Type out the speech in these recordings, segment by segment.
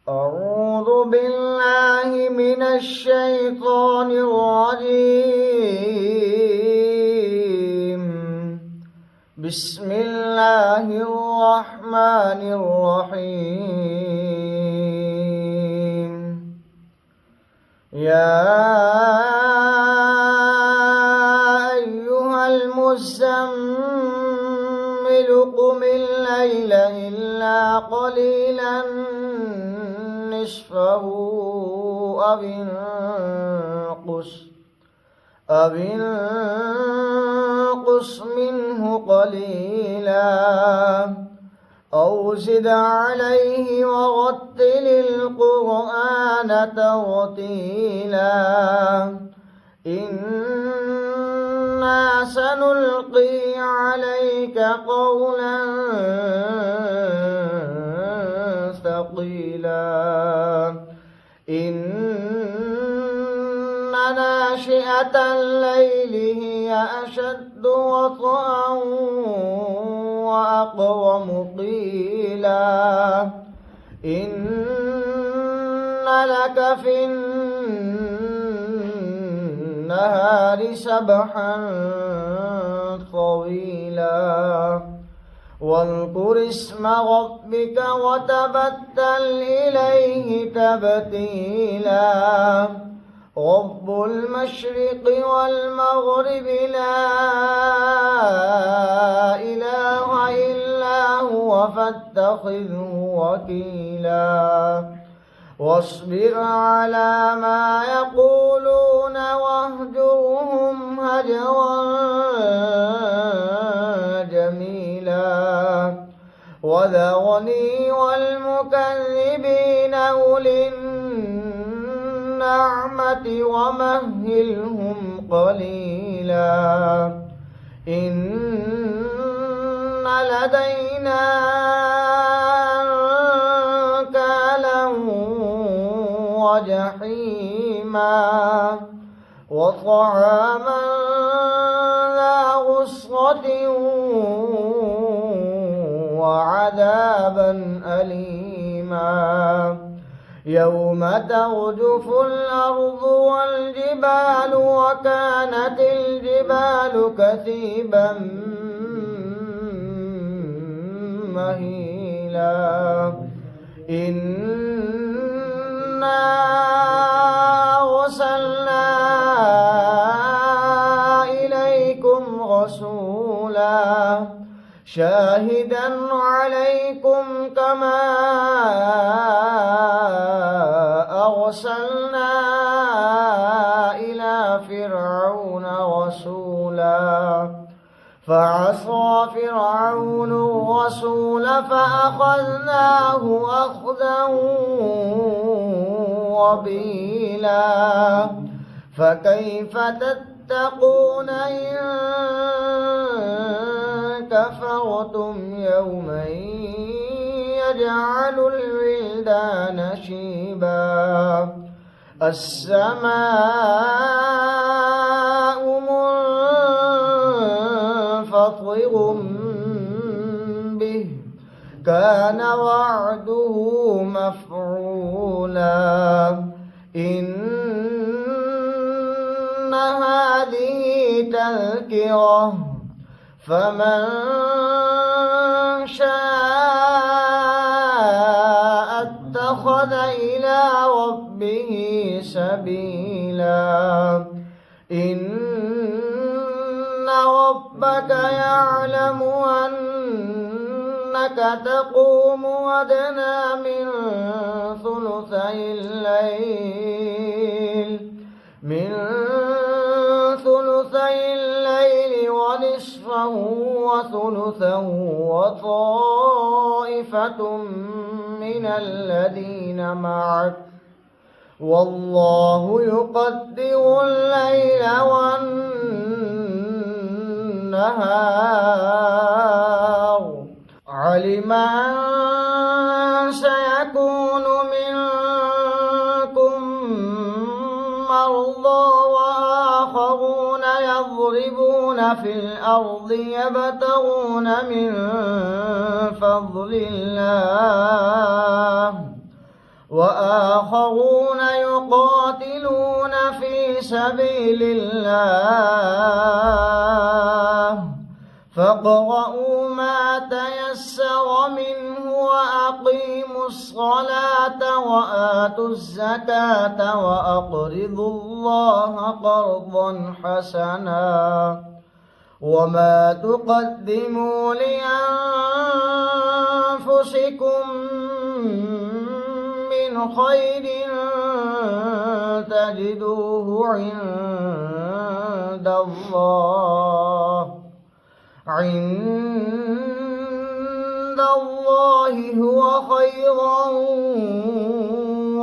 أعوذ بالله من الشيطان الرجيم. بسم الله الرحمن الرحيم. يا أيها المزمل قم الليل إلا قليلا نصفه أو انقص منه قليلا أو زد عليه ورتل القرآن ترتيلا إنا سنلقي عليك قولا ثقيلا إن ناشئة الليل هي أشد وطئا وأقوم قيلا إن لك في النهار سبحا طويلا واذكر اسم ربك وتبتل إليه تبتيلا رب المشرق والمغرب لا إله إلا هو فاتخذه وكيلا واصبر على ما يقولون واهجرهم هجرا جميلا وذرني والمكذبين أولي النعمة ومهلهم قليلا إن لدينا أنكالا وجحيما وطعاما ذا غصة وعذابا أليما يوم ترجف الأرض والجبال وكانت الجبال كثيبا مهيلا إنا أرسلنا إليكم رسولا شاهدا عليكم كما أرسلنا إلى فرعون رسولا فعصى فرعون الرسول فأخذناه أخذا وبيلا فكيف تتقون إن كفرتم يوما يجعل الولدان شيبا السماء منفطر به كان وعده مفعولا إن هذه تذكرة فمن شاء اتخذ إلى ربه سبيلا إن ربك يعلم أنك تقوم أدنى من ثلثي الليل ونصفه وثلثه وطائفة من الذين معك والله يقدر الليل والنهار علم أن سيكون منكم مرضى وآخرون يضربون في الأرض يبتغون من فضل الله وآخرون يقاتلون في سبيل الله فاقرؤوا ما تيسر منه وأقيموا الصلاة وآتوا الزكاة وأقرضوا الله قرضا حسنا وما تقدموا لأنفسكم من خير تجدوه عند الله هو خيرا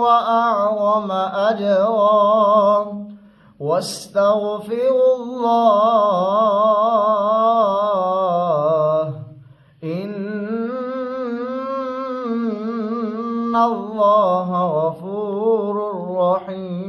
وأعظم أجرا واستغفروا الله إن الله غفور رحيم.